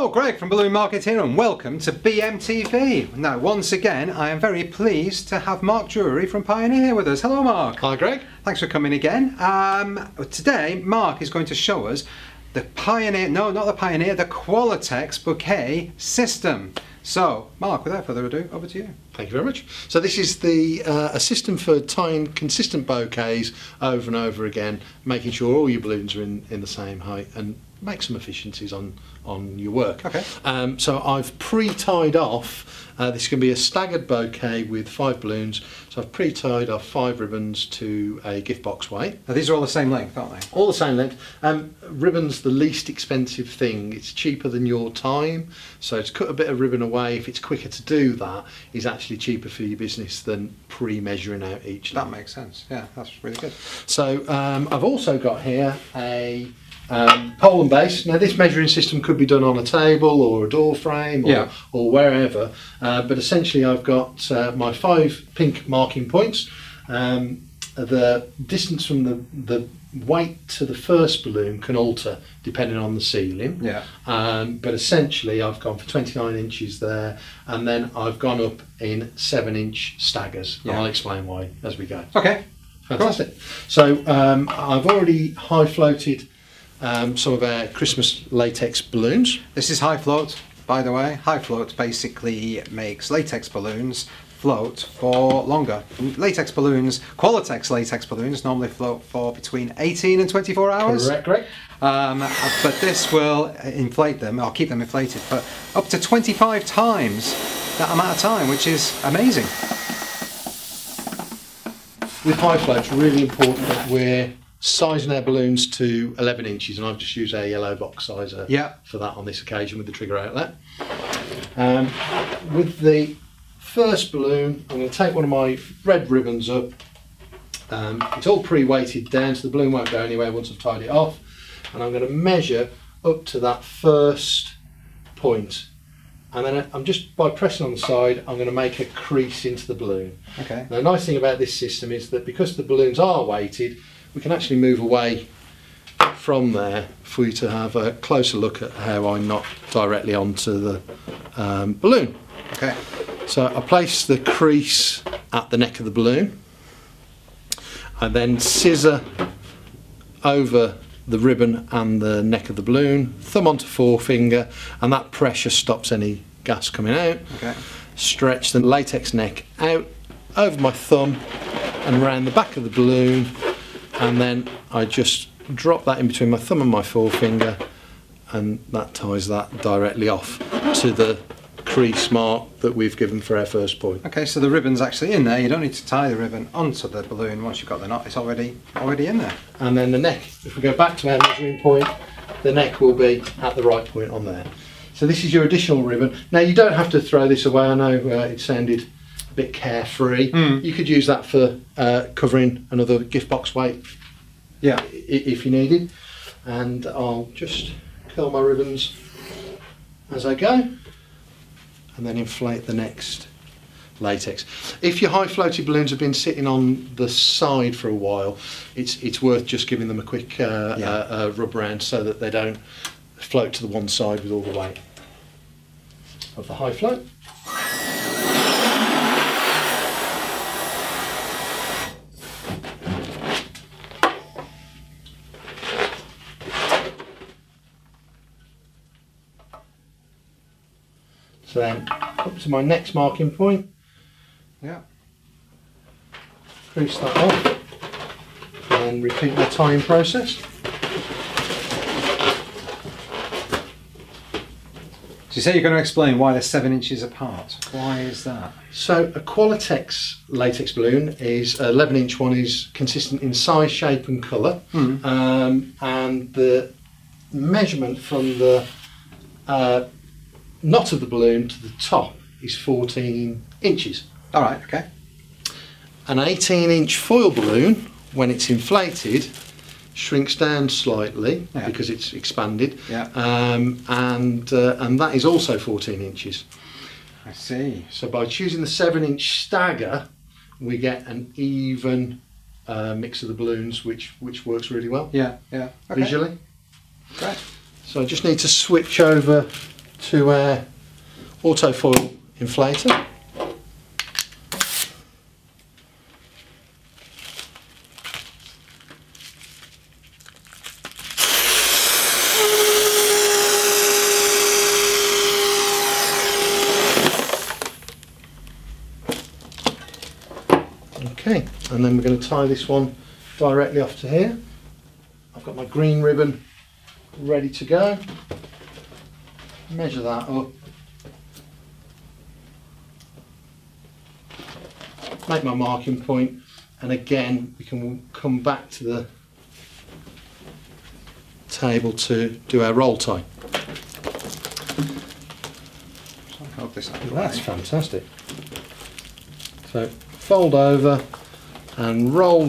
Hello, Greg from Balloon Market here, and welcome to BMTV. Now, once again, I am very pleased to have Mark Drury from Pioneer here with us. Hello, Mark. Hi, Greg. Thanks for coming again. Today, Mark is going to show us the Pioneer, no, not the Pioneer, the Qualatex Bouquet System. So, Mark, without further ado, over to you. Thank you very much. So this is a system for tying consistent bouquets over and over again, making sure all your balloons are in the same height and make some efficiencies on your work. Okay. So I've pre-tied off, this is going to be a staggered bouquet with 5 balloons, so I've pre-tied off 5 ribbons to a gift box weight. Now, these are all the same length, aren't they? All the same length. Ribbon's the least expensive thing. It's cheaper than your time, so to cut a bit of ribbon away, if it's quicker to do that, is actually cheaper for your business than pre-measuring out each That length. makes sense. Yeah, that's really good. So I've also got here a pole and base. Now this measuring system could be done on a table or a door frame or wherever, but essentially I've got my 5 pink marking points. The distance from the weight to the first balloon can alter depending on the ceiling, but essentially I've gone for 29 inches there, and then I've gone up in 7-inch staggers. I'll explain why as we go. Okay, fantastic. So I've already high floated some of our Christmas latex balloons. This is high float, by the way. High float basically makes latex balloons float for longer. Latex balloons, Qualatex latex balloons, normally float for between 18 and 24 hours. Correct. But this will inflate them, or keep them inflated, for up to 25 times that amount of time, which is amazing. With high float, it's really important that we're sizing our balloons to 11 inches, and I've just used a yellow box sizer for that on this occasion with the trigger outlet. With the first balloon, I'm going to take one of my red ribbons up. It's all pre-weighted down, so the balloon won't go anywhere once I've tied it off, and I'm going to measure up to that first point, and then I'm just, by pressing on the side, I'm going to make a crease into the balloon. Okay. Now, the nice thing about this system is that because the balloons are weighted, we can actually move away from there for you to have a closer look at how I knot directly onto the balloon. Okay. So I place the crease at the neck of the balloon. I then scissor over the ribbon and the neck of the balloon, thumb onto forefinger, and that pressure stops any gas coming out. Okay. Stretch the latex neck out over my thumb and around the back of the balloon, and then I just drop that in between my thumb and my forefinger, and that ties that directly off to the crease mark that we've given for our first point. Okay, so the ribbon's actually in there. You don't need to tie the ribbon onto the balloon once you've got the knot. It's already in there. And then the neck, if we go back to our measuring point, the neck will be at the right point on there. So this is your additional ribbon. Now you don't have to throw this away. I know it sounded a bit carefree. You could use that for covering another gift box weight if you needed. And I'll just curl my ribbons as I go, and then inflate the next latex. If your high floated balloons have been sitting on the side for a while, it's worth just giving them a quick rub around so that they don't float to the one side with all the weight of the high float. So then up to my next marking point, crease that off, and repeat the tying process. So you say you're going to explain why they're 7 inches apart. Why is that? So a Qualatex latex balloon is 11-inch one is consistent in size, shape and colour, and the measurement from the knot of the balloon to the top is 14 inches. All right, okay. An 18-inch foil balloon, when it's inflated, shrinks down slightly because it's expanded, and that is also 14 inches. I see. So by choosing the 7-inch stagger, we get an even mix of the balloons, which works really well. Okay. Visually. Great. So I just need to switch over to our autofoil inflator. Okay, and then we're going to tie this one directly off to here. I've got my green ribbon ready to go. Measure that up. Make my marking point, and again we can come back to the table to do our roll tie. That's fantastic. So fold over and roll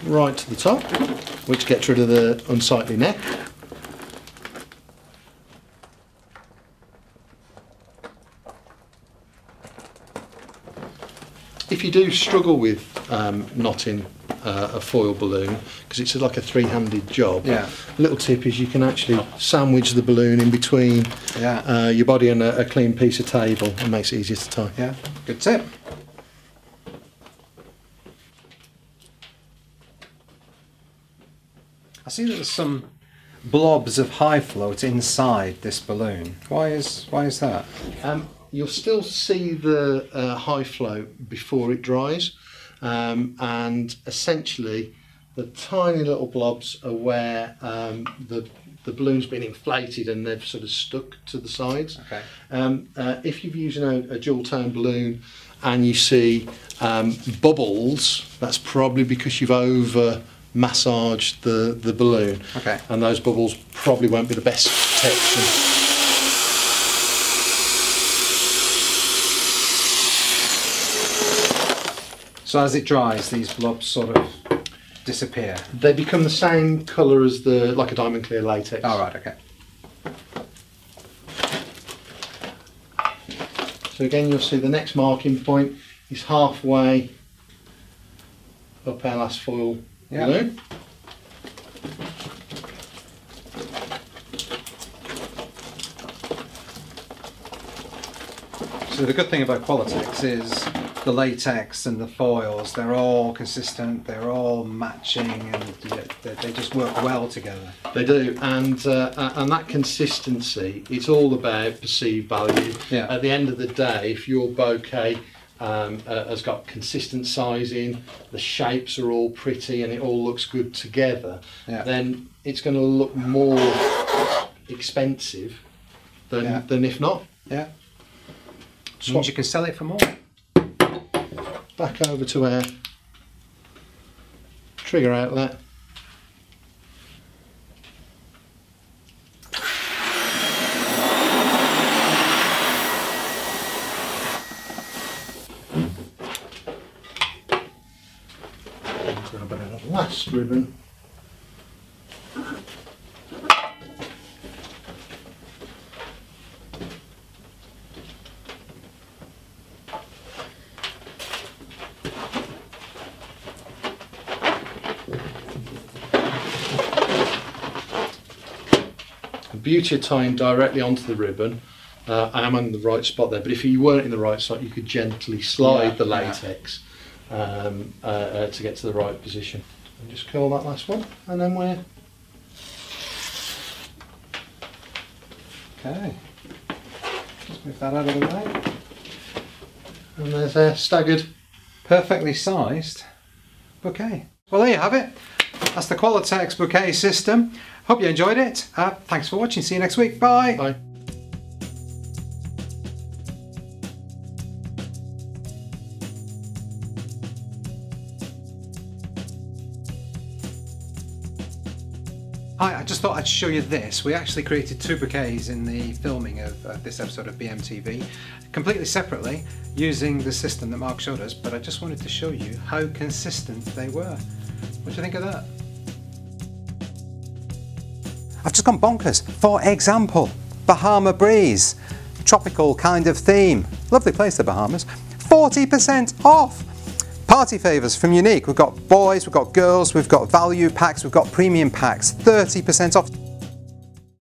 right to the top, which gets rid of the unsightly neck. If you do struggle with knotting a foil balloon, because it's like a three-handed job, yeah. A little tip is you can actually sandwich the balloon in between your body and a clean piece of table, and makes it easier to tie. Yeah, good tip. I see that there's some blobs of high float inside this balloon. Why is that? You'll still see the high float before it dries, and essentially the tiny little blobs are where the balloon's been inflated and they've sort of stuck to the sides. Okay. If you're using a dual tone balloon and you see bubbles, that's probably because you've over massaged the balloon. Okay. And those bubbles probably won't be the best protection. So as it dries, these blobs sort of disappear. They become the same colour as like a diamond clear latex. Oh, right, okay. So again, you'll see the next marking point is halfway up our last foil balloon. So the good thing about Qualatex is the latex and the foils, they're all consistent, they're all matching, and they just work well together. They do, and that consistency, it's all about perceived value. Yeah. At the end of the day, if your bouquet has got consistent sizing, the shapes are all pretty, and it all looks good together, then it's going to look more expensive than if not. Yeah. Means you can sell it for more. Back over to our trigger outlet. Got a bit of the last ribbon. The beauty of tying directly onto the ribbon, I am on the right spot there, but if you weren't in the right spot, you could gently slide the latex to get to the right position. And just curl that last one, and then we're... Okay. Let's move that out of the way. And there's a staggered, perfectly sized bouquet. Well, there you have it. That's the Qualatex Bouquet System. Hope you enjoyed it. Thanks for watching. See you next week. Bye. Bye. Hi, I just thought I'd show you this. We actually created 2 bouquets in the filming of this episode of BMTV, completely separately, using the system that Mark showed us, but I just wanted to show you how consistent they were. What do you think of that? I've just gone bonkers. For example, Bahama Breeze, tropical kind of theme. Lovely place, the Bahamas. 40% off. Party favours from Unique. We've got boys, we've got girls, we've got value packs, we've got premium packs. 30% off.